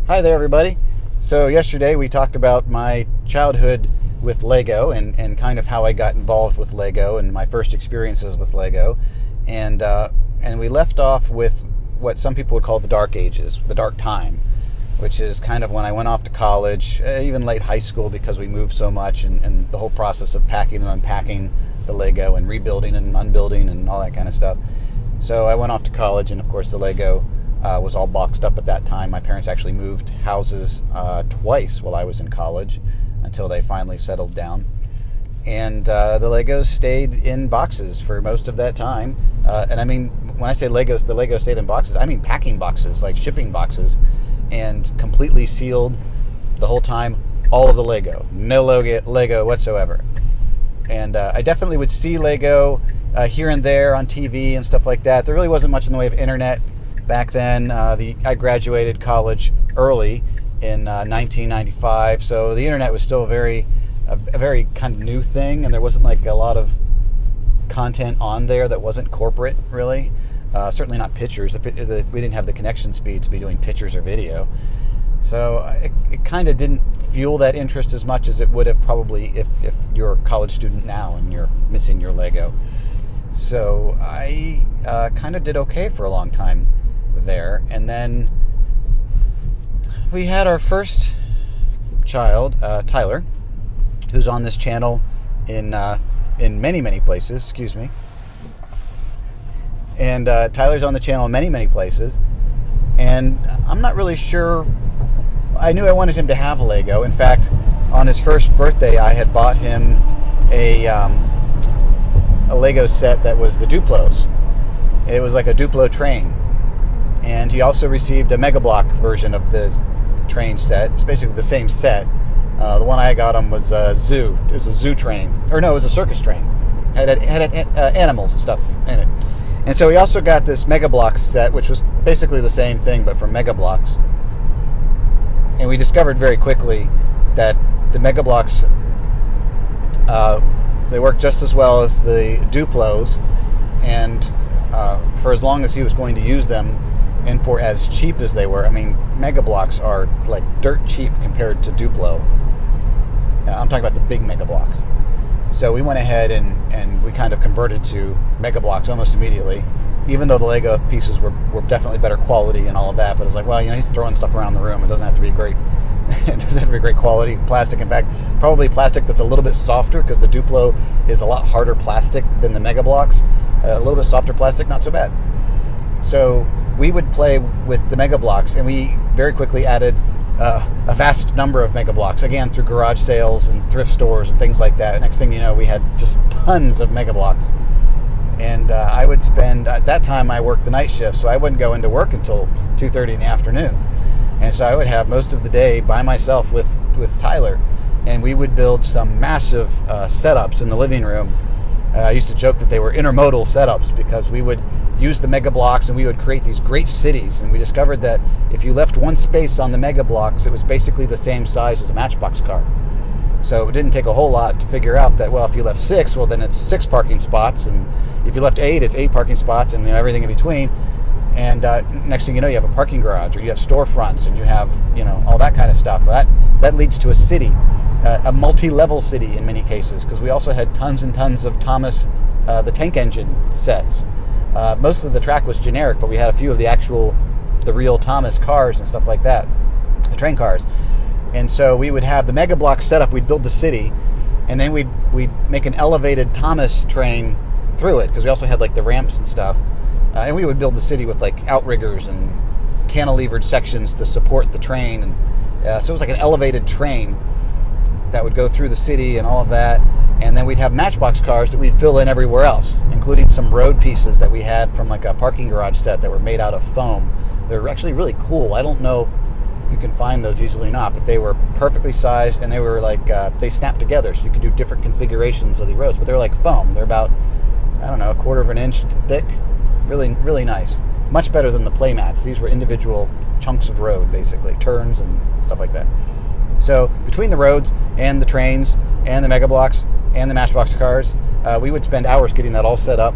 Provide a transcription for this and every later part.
Hi there, everybody. So yesterday we talked about my childhood with Lego and kind of how I got involved with Lego and my first experiences with Lego, and we left off with what some people would call the dark ages, the dark time, which is kind of when I went off to college, even late high school, because we moved so much, and the whole process of packing and unpacking the Lego and rebuilding and unbuilding and all that kind of stuff. So I went off to college, and of course the Lego was all boxed up at that time. My parents actually moved houses twice while I was in college until they finally settled down. And the Legos stayed in boxes for most of that time. And I mean, when I say Legos, the Lego stayed in boxes, I mean packing boxes, like shipping boxes, and completely sealed the whole time, all of the Lego. No Lego whatsoever. And I definitely would see Lego here and there on TV and stuff like that. There really wasn't much in the way of internet back then. I graduated college early in 1995, so the internet was still a very kind of new thing, and there wasn't like a lot of content on there that wasn't corporate, really. Certainly not pictures. We didn't have the connection speed to be doing pictures or video, so it kind of didn't fuel that interest as much as it would have probably if you're a college student now and you're missing your Lego. So I kind of did okay for a long time there, and then we had our first child, Tyler, who's on this channel in many places. Excuse me. And Tyler's on the channel in many places, and I'm not really sure. I knew I wanted him to have a Lego. In fact, on his first birthday, I had bought him a Lego set that was the Duplos. It was like a Duplo train. And he also received a Mega Block version of the train set. It's basically the same set. The one I got him was a zoo. It was a zoo train. Or no, it was a circus train. It had animals and stuff in it. And so he also got this Mega Bloks set, which was basically the same thing, but from Mega Bloks. And we discovered very quickly that the Mega Bloks, they work just as well as the Duplos. And for as long as he was going to use them, and for as cheap as they were, I mean, Mega Bloks are like dirt cheap compared to Duplo. I'm talking about the big Mega Bloks. So we went ahead and we kind of converted to Mega Bloks almost immediately, even though the Lego pieces were definitely better quality and all of that. But it's like, well, he's throwing stuff around the room. It doesn't have to be great. It doesn't have to be great quality plastic. In fact, probably plastic that's a little bit softer, because the Duplo is a lot harder plastic than the Mega Bloks. A little bit softer plastic, not so bad. So we would play with the Mega Bloks, and we very quickly added a vast number of Mega Bloks, again through garage sales and thrift stores and things like that. Next thing you know, we had just tons of Mega Bloks. And I would spend, at that time I worked the night shift, so I wouldn't go into work until 2:30 in the afternoon. And so I would have most of the day by myself with Tyler, and we would build some massive setups in the living room. I used to joke that they were intermodal setups, because we would use the Mega Bloks and we would create these great cities. And we discovered that if you left one space on the Mega Bloks, it was basically the same size as a Matchbox car. So it didn't take a whole lot to figure out that, well, if you left 6, well, then it's 6 parking spots. And if you left 8, it's 8 parking spots, and everything in between. And next thing you know, you have a parking garage, or you have storefronts, and you have, all that kind of stuff. That leads to a city. A multi-level city in many cases, because we also had tons and tons of Thomas the Tank Engine sets. Most of the track was generic, but we had a few of the real Thomas cars and stuff like that, the train cars. And so we would have the Mega Bloks set up. We'd build the city, and then we'd make an elevated Thomas train through it, because we also had like the ramps and stuff. And we would build the city with like outriggers and cantilevered sections to support the train. And so it was like an elevated train that would go through the city and all of that. And then we'd have Matchbox cars that we'd fill in everywhere else, including some road pieces that we had from like a parking garage set that were made out of foam. They were actually really cool. I don't know if you can find those easily or not, but they were perfectly sized, and they were like, they snapped together, so you could do different configurations of the roads, but they were like foam. They're about, I don't know, 1/4 of an inch thick. Really, really nice. Much better than the playmats. These were individual chunks of road, basically, turns and stuff like that. So between the roads and the trains and the Mega Bloks and the Matchbox cars, we would spend hours getting that all set up.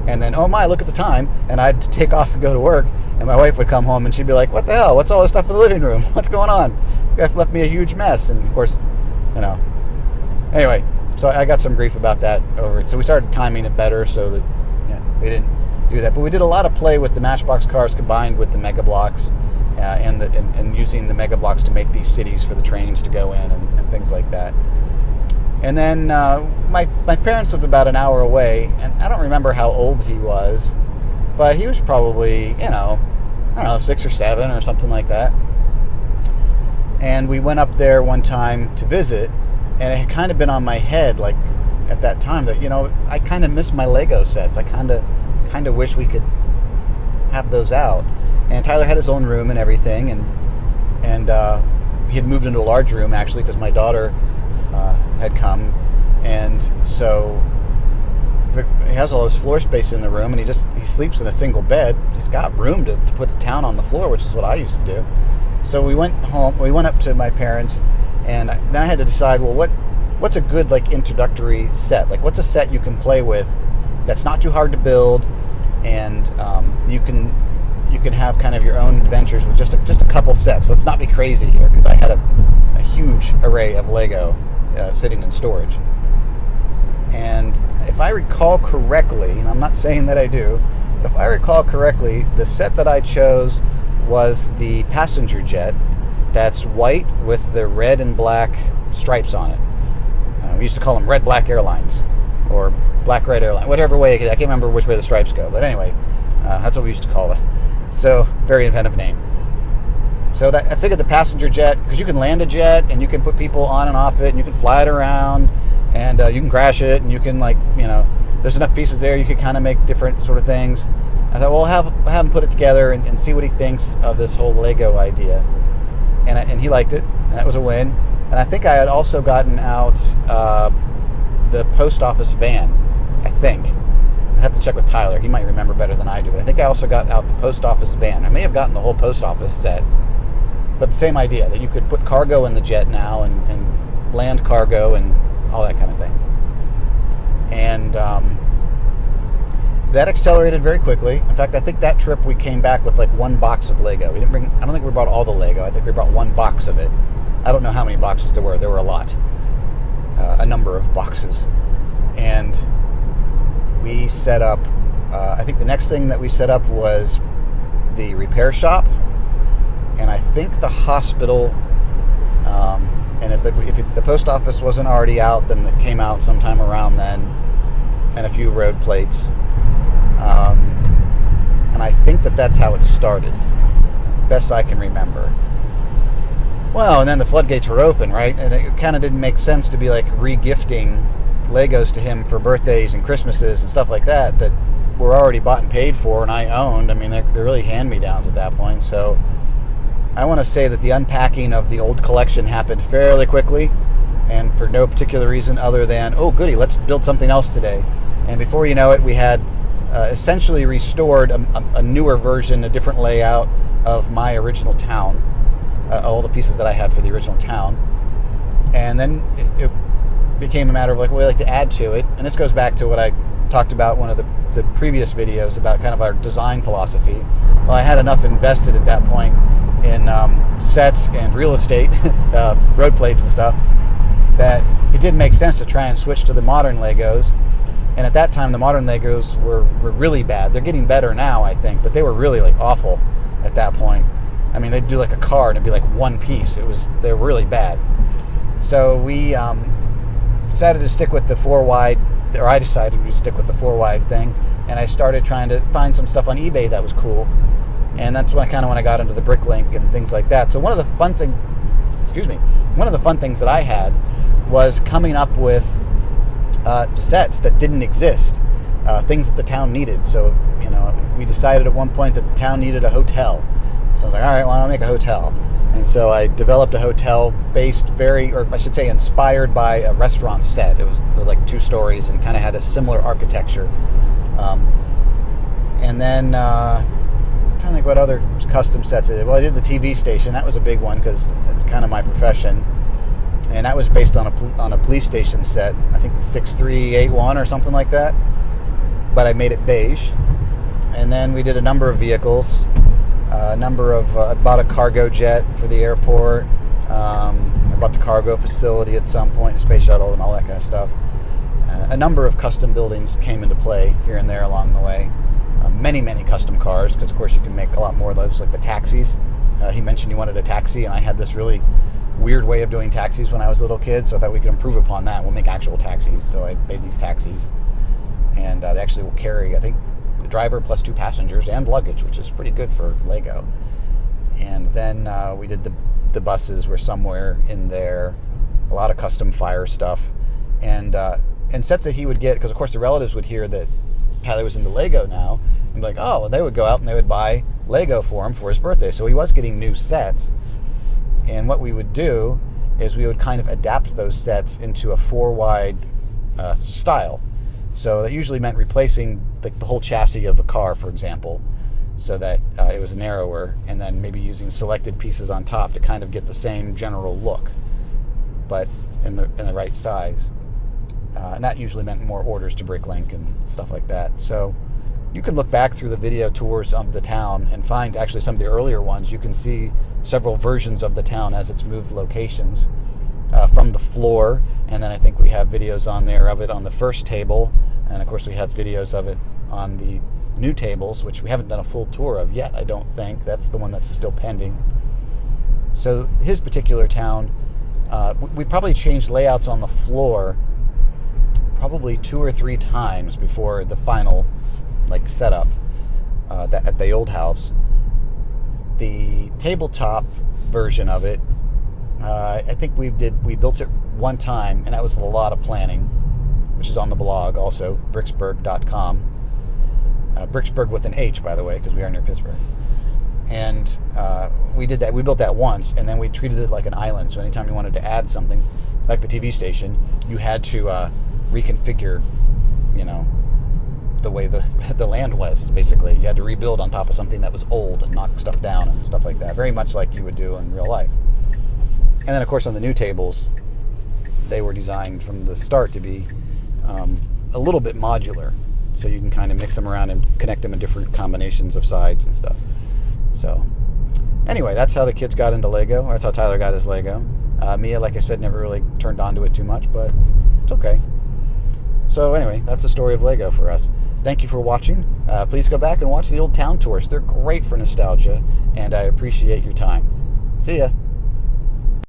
And then, oh my, look at the time. And I'd take off and go to work. And my wife would come home and she'd be like, what the hell? What's all this stuff in the living room? What's going on? You guys left me a huge mess. And of course, anyway, so I got some grief about that over it. So we started timing it better so that we didn't do that. But we did a lot of play with the Matchbox cars combined with the Mega Bloks, and using the Mega Bloks to make these cities for the trains to go in and things like that. And then my parents lived about an hour away, and I don't remember how old he was, but he was probably, I don't know, 6 or 7 or something like that. And we went up there one time to visit, and it had kind of been on my head, like, at that time that, I kind of miss my Lego sets. I kind of wish we could have those out. And Tyler had his own room and everything, and he had moved into a large room, actually, because my daughter had come, and so he has all his floor space in the room, and he sleeps in a single bed. He's got room to put the town on the floor, which is what I used to do. So we went up to my parents, and then I had to decide, well, what's a good, like, introductory set? Like, what's a set you can play with that's not too hard to build, and you can have kind of your own adventures with just a couple sets. Let's not be crazy here, because I had a huge array of Lego sitting in storage. And if I recall correctly, and I'm not saying that I do, but if I recall correctly, the set that I chose was the passenger jet that's white with the red and black stripes on it. We used to call them Red Black Airlines, or Black Red Airline, whatever way. I can't remember which way the stripes go, but anyway, that's what we used to call it. So, very inventive name. So that I figured the passenger jet, because you can land a jet and you can put people on and off it, and you can fly it around, and you can crash it, and you can, like, there's enough pieces there you could kind of make different sort of things. I thought, well, have him put it together and see what he thinks of this whole Lego idea. And he liked it, and that was a win. And I think I had also gotten out the post office van, I think. I have to check with Tyler. He might remember better than I do. But I think I also got out the post office van. I may have gotten the whole post office set. But the same idea, that you could put cargo in the jet now and land cargo and all that kind of thing. And that accelerated very quickly. In fact, I think that trip we came back with like one box of Lego. I don't think we brought all the Lego. I think we brought one box of it. I don't know how many boxes there were. There were a lot. A number of boxes. And we set up, I think the next thing that we set up was the repair shop, and I think the hospital, and if the post office wasn't already out, then it came out sometime around then, and a few road plates. And I think that's how it started, best I can remember. Well, and then the floodgates were open, right? And it kind of didn't make sense to be like re-gifting Legos to him for birthdays and Christmases and stuff like that were already bought and paid for and I owned. I mean, they're really hand-me-downs at that point. So I want to say that the unpacking of the old collection happened fairly quickly, and for no particular reason other than, oh, goody, let's build something else today. And before you know it, we had essentially restored a newer version, a different layout of my original town, all the pieces that I had for the original town. And then it became a matter of like, well, we like to add to it. And this goes back to what I talked about one of the previous videos about kind of our design philosophy. Well, I had enough invested at that point in sets and real estate, road plates and stuff, that it didn't make sense to try and switch to the modern Legos. And at that time, the modern Legos were really bad. They're getting better now, I think, but they were really like awful at that point. I mean, they'd do like a car and it'd be like one piece. They were really bad. So we decided to stick with the 4-wide, or I decided to stick with the 4-wide thing, and I started trying to find some stuff on eBay that was cool. And that's when I got into the Bricklink and things like that. So one of the fun things that I had was coming up with sets that didn't exist, things that the town needed. So, we decided at one point that the town needed a hotel. So I was like, all right, well, I'll make a hotel. And so I developed a hotel inspired by a restaurant set. It was like 2 stories and kind of had a similar architecture. And then I'm trying to think what other custom sets I did. Well, I did the TV station. That was a big one because it's kind of my profession. And that was based on a police station set. I think 6381 or something like that. But I made it beige. And then we did a number of vehicles. A number of I bought a cargo jet for the airport. I bought the cargo facility at some point, the space shuttle, and all that kind of stuff. A number of custom buildings came into play here and there along the way. Many custom cars, because of course you can make a lot more of those, like the taxis. He mentioned he wanted a taxi, and I had this really weird way of doing taxis when I was a little kid, so I thought we could improve upon that. We'll make actual taxis. So I made these taxis, and they actually will carry, I think, the driver plus 2 passengers and luggage, which is pretty good for Lego. And then we did the buses were somewhere in there, a lot of custom fire stuff, and sets that he would get, because of course the relatives would hear that Tyler was into Lego now, and be like, oh, well, they would go out and they would buy Lego for him for his birthday. So he was getting new sets, and what we would do is we would kind of adapt those sets into a 4-wide style. So that usually meant replacing the whole chassis of a car, for example, so that it was narrower, and then maybe using selected pieces on top to kind of get the same general look, but in the right size. And that usually meant more orders to Bricklink and stuff like that. So you can look back through the video tours of the town and find actually some of the earlier ones. You can see several versions of the town as it's moved locations from the floor. And then I think we have videos on there of it on the first table. And of course we have videos of it on the new tables, which we haven't done a full tour of yet, I don't think. That's the one that's still pending. So his particular town, we probably changed layouts on the floor probably 2 or 3 times before the final setup at the old house. The tabletop version of it, I think we built it one time, and that was a lot of planning, which is on the blog also, bricksburg.com. Bricksburg with an H, by the way, because we are near Pittsburgh. And we did that. We built that once, and then we treated it like an island. So anytime you wanted to add something, like the TV station, you had to reconfigure, the way the land was, basically. You had to rebuild on top of something that was old and knock stuff down and stuff like that. Very much like you would do in real life. And then, of course, on the new tables, they were designed from the start to be a little bit modular. So you can kind of mix them around and connect them in different combinations of sides and stuff. So anyway, that's how the kids got into Lego. That's how Tyler got his Lego. Mia, like I said, never really turned on to it too much, but it's okay. So anyway, that's the story of Lego for us. Thank you for watching. Please go back and watch the old town tours. They're great for nostalgia, and I appreciate your time. See ya.